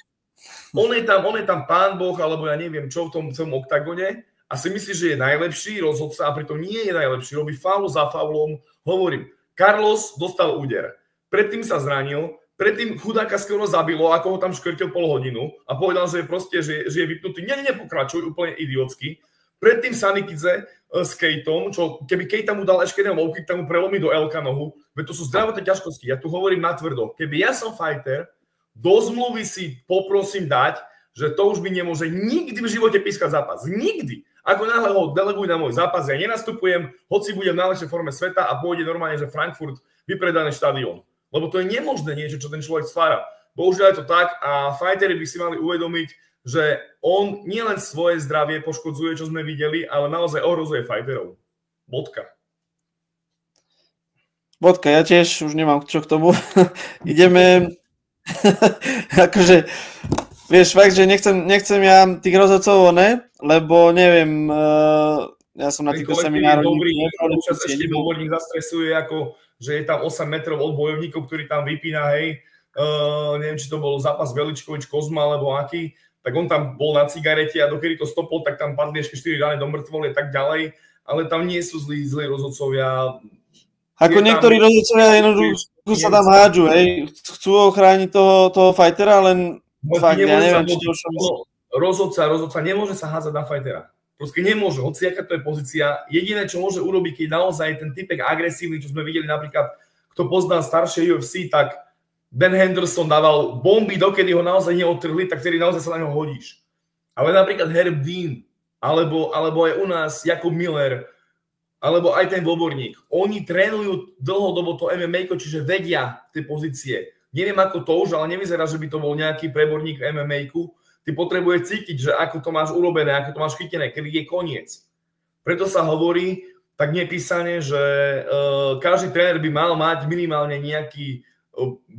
On je tam pán Boh, alebo ja neviem čo v tom celom oktagone a si myslí, že je najlepší rozhodca a pritom nie je najlepší. Robí faul za faulom. Hovorím, Carlos dostal úder. Predtým sa zranil, predtým chudáka skoro zabilo, ako ho tam škrtil pol hodinu a povedal, že je proste, že je vypnutý. Nepokračuj, úplne idiotsky. Predtým Sanikidze s Kejtom, čo keby Kejta mu dal ešte jeden low kick, tam mu prelomí do Elka nohu, veď to sú zdravotné ťažkosti. Ja tu hovorím natvrdo. Keby ja som fighter, do zmluvy si poprosím dať, že to už mi nemôže nikdy v živote pískať zápas. Nikdy. Ako náhle ho delegujú na môj zápas, ja nenastupujem, hoci budem v najlepšej forme sveta a pôjde normálne, že Frankfurt vypredaný štadión. Lebo to je nemožné niečo, čo ten človek stvára. Bohužiaľ je to tak a fighteri by si mali uvedomiť, že on nielen svoje zdravie poškodzuje, čo sme videli, ale naozaj ohrozuje fighterov. Bodka. Ja tiež už nemám čo k tomu. Ideme... akože, vieš, fakt, že nechcem ja tých rozhodcov, ne? Lebo neviem, ja som na týchto seminároch... Ešte dôvodník zastresuje, ako, že je tam 8 metrov od bojovníkov, ktorý tam vypína, hej. Neviem, či to bol zápas Veličkovič, Kozma, alebo aký. Tak on tam bol na cigarete a dokedy to stopol, tak tam padli ešte 4 rány do mŕtvoly a tak ďalej, ale tam nie sú zlí rozhodcovia. Ako niektorí rozhodcovia jednoducho sa tam hádžu, hej, chcú ochrániť toho fightera, len fakt, ja neviem, či to už... Rozhodca nemôže sa hádzať na fightera. Proste nemôže, hoci aká to je pozícia. Jediné, čo môže urobiť, keď naozaj ten typek agresívny, čo sme videli napríklad, kto pozná staršie UFC, tak Ben Henderson dával bomby, dokedy ho naozaj neodtrhli, tak vtedy naozaj sa na ňo hodíš. Ale napríklad Herb Dean, alebo aj u nás Jakub Miller, alebo aj ten Voborník. Oni trénujú dlhodobo to MMA, čiže vedia tie pozície. Neviem ako to už, ale nevyzerá, že by to bol nejaký preborník MMA-ku. Ty potrebuje cítiť, že ako to máš urobené, ako to máš chytené, kedy je koniec. Preto sa hovorí tak nepísane, že každý tréner by mal mať minimálne nejaký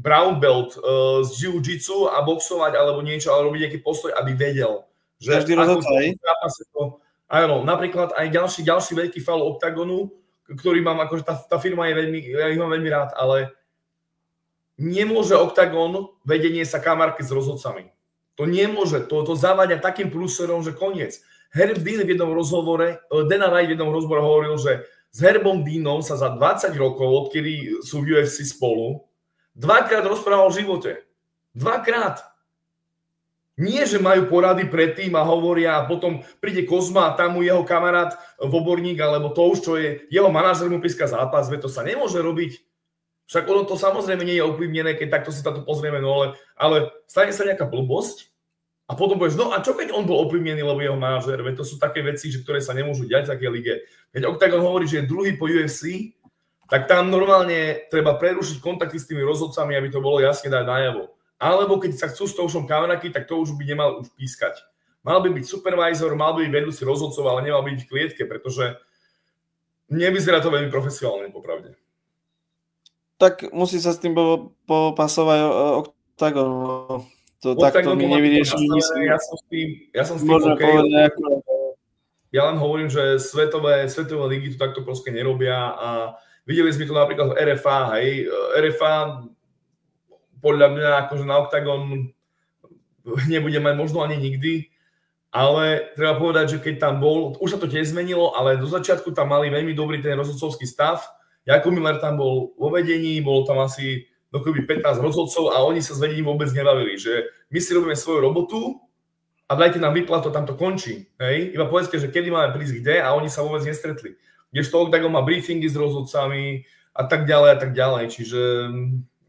brown belt z jiu-jitsu a boxovať alebo niečo, ale robiť nejaký postoj, aby vedel. Že každý rozhodca, áno, napríklad aj ďalší veľký faul Octagonu, ktorý mám, akože tá firma je veľmi, ja ich mám veľmi rád, ale nemôže Octagon vedenie sa kamarky s rozhodcami. To nemôže, to zaváňa takým prúserom, že koniec. Herb Dean v jednom rozhovore, Dana White v jednom rozhovore hovoril, že s Herbom Deanom sa za 20 rokov, odkedy sú v UFC spolu, dvakrát rozprával o živote. Dvakrát. Nie, že majú porady predtým a hovoria a potom príde Kozma a tam mu jeho kamarát Voborník, alebo to už, čo je, jeho manažer mu píska zápas, veď to sa nemôže robiť. Však ono to samozrejme nie je ovplyvnené, keď takto si to pozrieme, no ale stane sa nejaká blbosť a potom povieš, no a čo keď on bol ovplyvnený, lebo jeho manažer, veď to sú také veci, že ktoré sa nemôžu diať v takej lige. Keď Octagon hovorí, že je druhý po UFC, tak tam normálne treba prerušiť kontakty s tými rozhodcami, aby to bolo jasne dať najavo. Alebo keď sa chcú s toušom kameraky, tak to už by nemal už pískať. Mal by byť supervisor, mal by byť vedúci rozhodcov, ale nemal byť v klietke, pretože nevyzerá to veľmi profesionálne, popravde. Tak musí sa s tým popasovať Octagon. To takto mi nevyrieši. Ja som s tým OK. Ja len hovorím, že svetové ligy to takto proste nerobia a videli sme to napríklad v RFA, hej. RFA podľa mňa akože na Octagon nebude mať možno ani nikdy, ale treba povedať, že keď tam bol, už sa to tiež zmenilo, ale do začiatku tam mali veľmi dobrý ten rozhodcovský stav. Jakub Miller tam bol vo vedení, bolo tam asi dokopy 15 rozhodcov a oni sa s vedením vôbec nebavili, že my si robíme svoju robotu a dajte nám výplatu, tam to končí. Hej? Iba povedzte, že kedy máme prísť kde a oni sa vôbec nestretli. Kdežto Octagon má briefingy s rozhodcami a tak ďalej. Čiže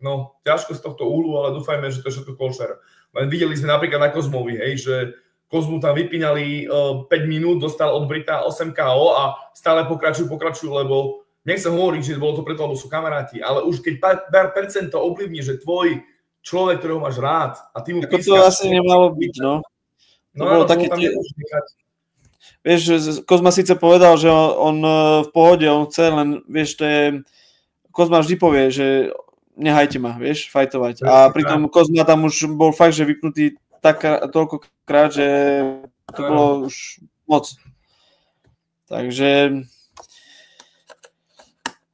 no, ťažko z tohto úhlu, ale dúfajme, že to je všetko košer. Len videli sme napríklad na Kozmovi, hej, že Kozmu tam vypínali 5 minút, dostal od Brita 8 KO a stále pokračujú, lebo nechcem hovoriť, že bolo to preto, lebo sú kamaráti, ale už keď pár percent to ovplyvní, že tvoj človek, ktorého máš rád a ty mu pískaš... To asi nemalo byť, no. No áno, také tam nemôžeš nechať. Vieš, Kozma síce povedal, že on v pohode, on chce, len vieš, to je... Kozma vždy povie, že nehajte ma, vieš, fajtovať. A pritom Kozma tam už bol fakt, že vypnutý toľkokrát, že to bolo už moc. Takže...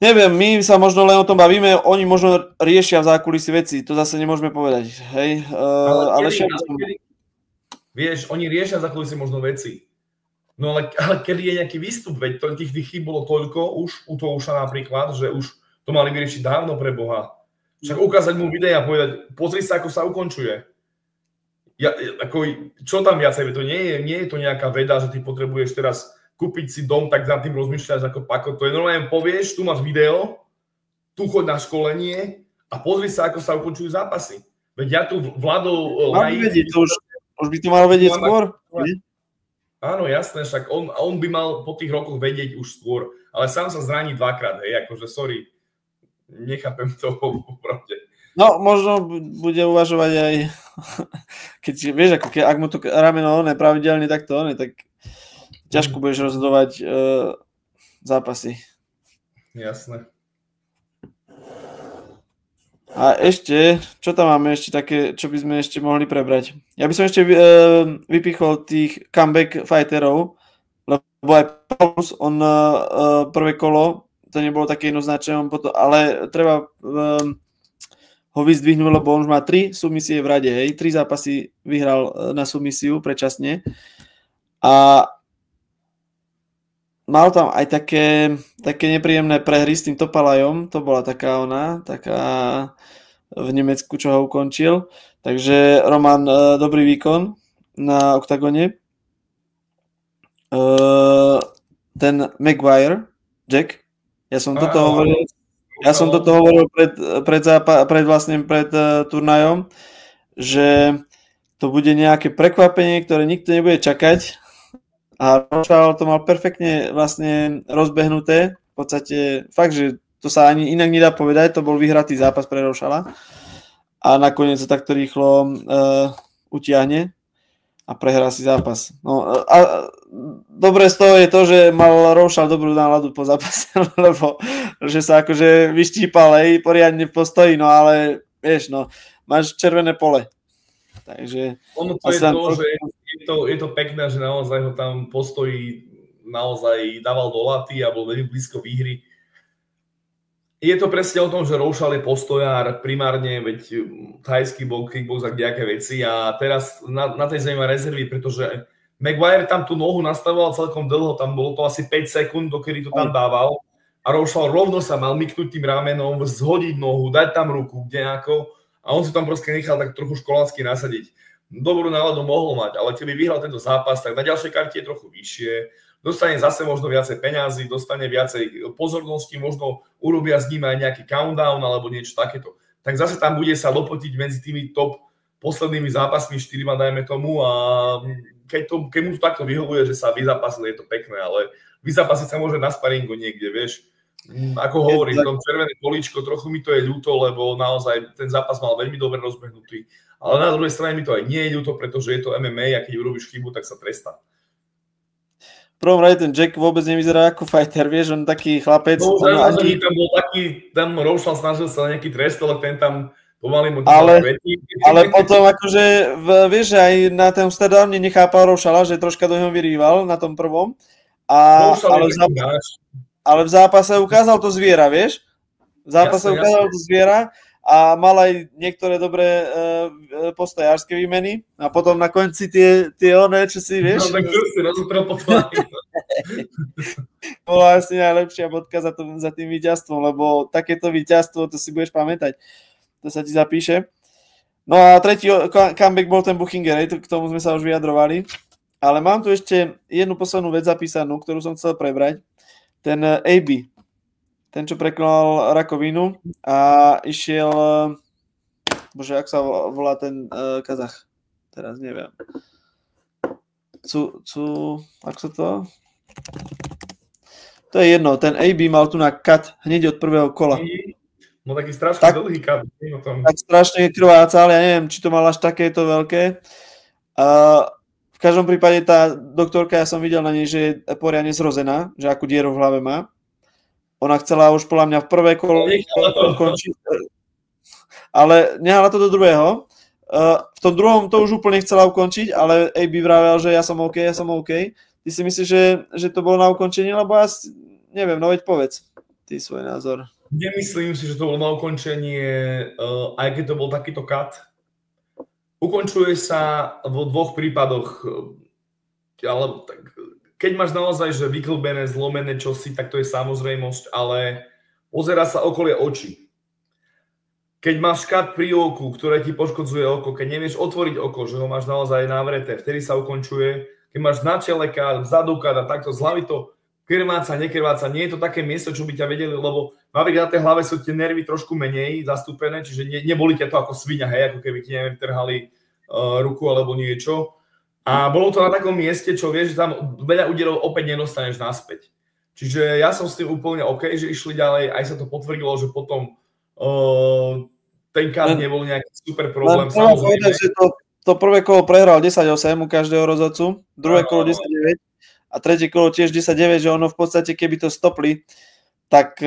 Neviem, my sa možno len o tom bavíme, oni možno riešia v zákulisí veci, to zase nemôžeme povedať, hej? Ale vieš, oni riešia v zákulisí možno veci. No ale kedy je nejaký výstup, veď tých chýb bolo toľko, už u Touša napríklad, že už to mali vyriešiť dávno pre Boha. Však ukázať mu videa a povedať, pozri sa, ako sa ukončuje. Čo tam viacej? To nie je to nejaká veda, že ty potrebuješ teraz kúpiť si dom, tak za tým rozmýšľaš ako pako. To je normálne, povieš, tu máš video, tu choď na školenie a pozri sa, ako sa ukončujú zápasy. Veď ja tu Vlado... Už by to mal vedieť skôr. Áno, jasné, však on by mal po tých rokoch vedieť už skôr, ale sám sa zraní dvakrát, hej, akože sorry, nechápem to pravde. No, možno bude uvažovať aj, keď vieš, ak mu to rameno pravidelne takto, tak ťažko budeš rozhodovať zápasy. Jasné. A ešte, čo tam máme ešte také, čo by sme ešte mohli prebrať? Ja by som ešte vypichol tých comeback fighterov, lebo aj Paulus, on prvé kolo, to nebolo také jednoznačné, ale treba ho vyzdvihnúť, lebo on už má 3 submisie v rade, hej, 3 zápasy vyhral na submisiu predčasne a mal tam aj také nepríjemné prehry s tým Topalajom, to bola taká v Nemecku, čo ho ukončil. Takže Roman, dobrý výkon na oktagone. Ten Maguire, Jack, ja som toto hovoril pred turnajom, že to bude nejaké prekvapenie, ktoré nikto nebude čakať. A Rošal to mal perfektne vlastne rozbehnuté. V podstate fakt, že to sa ani inak nedá povedať, to bol vyhratý zápas pre Rošala. A nakoniec sa takto rýchlo utiahne a prehrá si zápas. No, a dobre z toho je to, že mal Rošal dobrú náladu po zápase, lebo že sa akože vyštípal, poriadne postojí, no ale vieš, no, máš červené pole. Takže... Ono to je to, že je to pekné, že naozaj ho tam postojí, naozaj dával do laty a bol veľmi blízko výhry. Je to presne o tom, že Rošal je postojár primárne, veď thajský kickbox a kdejaké veci a teraz na tej zeme má rezervy, pretože Maguire tam tú nohu nastavoval celkom dlho, tam bolo to asi 5 sekúnd, dokedy to tam dával a Rošal rovno sa mal myknúť tým ramenom, zhodiť nohu, dať tam ruku, kdejakého a on si tam proste nechal tak trochu školánsky nasadiť. Dobrú náladu mohol mať, ale keby vyhral tento zápas, tak na ďalšej karte je trochu vyššie, dostane zase možno viacej peňazí, dostane viacej pozornosti, možno urobia s ním aj nejaký countdown alebo niečo takéto. Tak zase tam bude sa lopotiť medzi tými top poslednými zápasmi 4, dajme tomu, a keď mu to takto vyhovuje, že sa vyzápasil, je to pekné, ale vyzápasiť sa môže na sparingu niekde, vieš. Ako hovorím, v tom červené políčko, trochu mi to je ľúto, lebo naozaj ten zápas mal veľmi dobre rozbehnutý. Ale na druhej strane mi to aj nie je ľúto, pretože je to MMA a keď urobíš chybu, tak sa trestá. V prvom rade ten Jack vôbec nevyzerá ako fighter, vieš, on taký chlapec. No, tam bol taký, tam Rošal snažil sa nejaký trest, ale ten tam pomaly mu ale potom akože, vieš, aj na tom Amsterdame nechápal Rošala, že troška do neho vyrýval na tom prvom. Ale v zápase ukázal to zviera, vieš? V zápase ukázal to zviera a mal aj niektoré dobré postojárske výmeny a potom na konci tie one, čo si vieš. No tak to si rozotrel potom. bola asi najlepšia bodka za tým víťazstvom, lebo takéto víťazstvo, to si budeš pamätať. To sa ti zapíše. No a tretí comeback bol ten Buchinger, k tomu sme sa už vyjadrovali. Ale mám tu ešte jednu poslednú vec zapísanú, ktorú som chcel prebrať. Ten AB, ten, čo prekonal rakovinu a išiel, bože, jak sa volá ten Kazach? Teraz neviem. Ak sa to? To je jedno, ten AB mal tu na cut hneď od prvého kola. No taký strašne dlhý cut. Tak strašne krváca, ale ja neviem, či to mal až takéto veľké. V každom prípade tá doktorka, ja som videl na nej, že je poriadne zrozená, že akú dieru v hlave má. Ona chcela už podľa mňa v prvé kolo končiť, ale nehala to do druhého. V tom druhom to už úplne chcela ukončiť, ale AB vravel, že ja som OK. Ty si myslíš, že to bolo na ukončenie, lebo ja neviem, no veď povedz ty svoj názor. Nemyslím si, že to bolo na ukončenie, aj keď to bol takýto cut. Ukončuje sa vo dvoch prípadoch, ale keď máš naozaj, že vyklbené, zlomené čosi, tak to je samozrejmosť, ale pozerá sa okolie očí. Keď máš cut pri oku, ktoré ti poškodzuje oko, keď nevieš otvoriť oko, že ho máš naozaj navreté, vtedy sa ukončuje. Keď máš na čele cut, vzadu cut a takto z hlavy to krváca, nekrváca, nie je to také miesto, čo by ťa vedeli, lebo napríklad na tej hlave sú tie nervy trošku menej zastúpené, čiže neboli ťa to ako sviňa, hej, ako keby ti, neviem, trhali ruku alebo niečo. A bolo to na takom mieste, čo vieš, že tam veľa úderov opäť nedostaneš naspäť. Čiže ja som s tým úplne OK, že išli ďalej, aj sa to potvrdilo, že potom ten cut nebol nejaký super problém. Samozrejme, že to prvé kolo prehral 10-8 u každého rozhodcu, druhé kolo 10-9 a tretie kolo tiež 10-9, že ono v podstate, keby to stopli, tak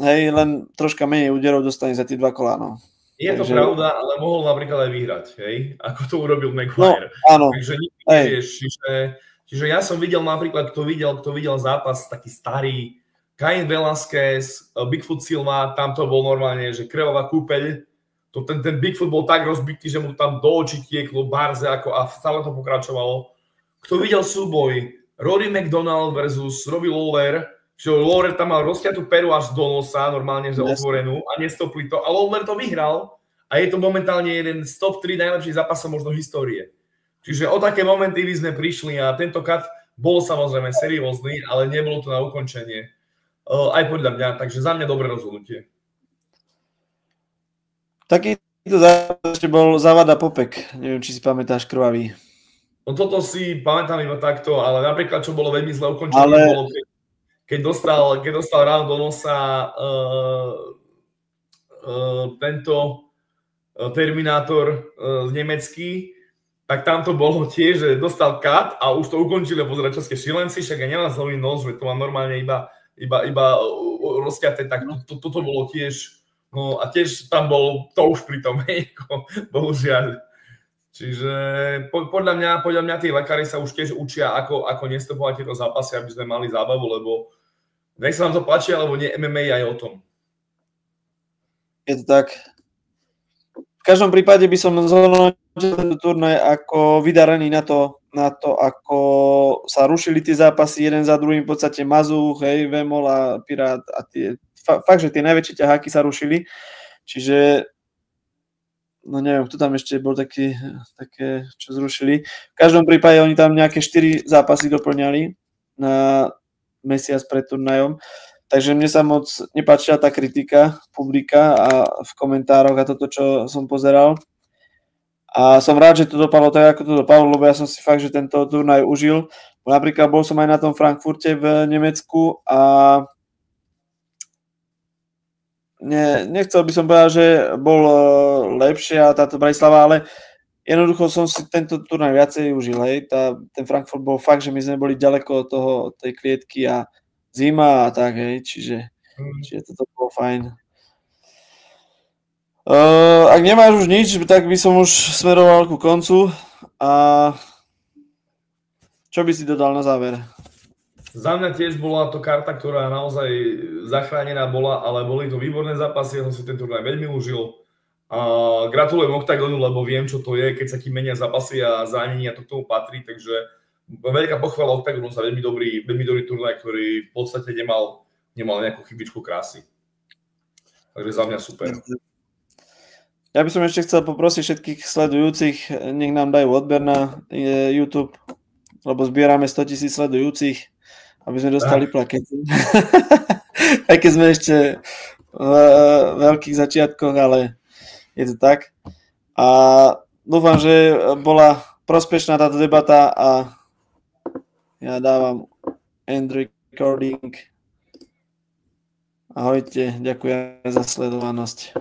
hej, len troška menej úderov dostane za tie dva kolá. No. Je to pravda, ale mohol napríklad aj vyhrať, hej? Ako to urobil Maguire. No, áno. Takže nikdy nevieš. Čiže ja som videl napríklad, kto videl zápas taký starý, Cain Velasquez, Bigfoot Silva, tam to bol normálne, že krvavá kúpeľ. Ten Bigfoot bol tak rozbitý, že mu tam do očí tieklo barze a stále to pokračovalo. Kto videl súboj Rory McDonald versus Robbie Lawler, že Lawler tam mal rozťatú peru až do nosa, normálne, že otvorenú a nestopli to. A Lawler to vyhral a je to momentálne jeden z top 3 najlepších zápasov možno histórie. Čiže o také momenty by sme prišli a tento cut bol samozrejme seriózny, ale nebolo to na ukončenie. Aj podľa mňa, takže za mňa dobré rozhodnutie. Takýto zápas ešte bol Zavada Popek. Neviem, či si pamätáš, krvavý. No toto si pamätám iba takto, ale napríklad, čo bolo veľmi zlé ukončenie, bolo, keď dostal ráno do nosa tento Terminátor nemecký, tak tam to bolo tiež, že dostal cut a už to ukončili, pozerať české šilenci, však aj nemá zlý nos, že to má normálne iba rozťaté, tak toto bolo tiež, no a tiež tam bol to už pri tom, bohužiaľ. Čiže podľa mňa tí lekári sa už tiež učia, ako nestopovať tieto zápasy, aby sme mali zábavu, lebo nech sa nám to páči, alebo nie, MMA aj o tom. Je to tak. V každom prípade by som zhodnotil tento turnaj ako vydarený na to, ako sa rušili tie zápasy jeden za druhým, v podstate Mazuch, Vemol a Pirát a fakt, že tie najväčšie ťaháky sa rušili. Čiže no neviem, kto tam ešte bol také, čo zrušili. V každom prípade oni tam nejaké 4 zápasy doplňali na mesiac pred turnajom. Takže mne sa moc nepáčila tá kritika publika a v komentároch a toto, čo som pozeral. A som rád, že to dopadlo tak, ako to dopadlo, lebo ja som si fakt, že tento turnaj užil. Napríklad bol som aj na tom Frankfurte v Nemecku a nechcel by som povedať, že bol lepšia táto Bratislava, ale jednoducho som si tento turnaj viacej užil. Ten Frankfurt bol fakt, že my sme boli ďaleko od tej klietky a zima a tak, čiže toto bolo fajn. Ak nemáš už nič, tak by som už smeroval ku koncu a čo by si dodal na záver? Za mňa tiež bola to karta, ktorá naozaj zachránená bola, ale boli to výborné zápasy, ja som si ten turnaj veľmi užil. Gratulujem Octagonu, lebo viem, čo to je, keď sa ti menia zápasy a zranenia, to k tomu patrí, takže veľká pochvala Octagonu za veľmi dobrý turnaj, ktorý v podstate nemal nejakú chybičku krásy. Takže za mňa super. Ja by som ešte chcel poprosiť všetkých sledujúcich, nech nám dajú odber na YouTube, lebo zbierame 100 000 sledujúcich, aby sme dostali plakety. Aj keď sme ešte v veľkých začiatkoch, ale je to tak. A dúfam, že bola prospešná táto debata a ja dávam end recording. Ahojte, ďakujem za sledovanosť.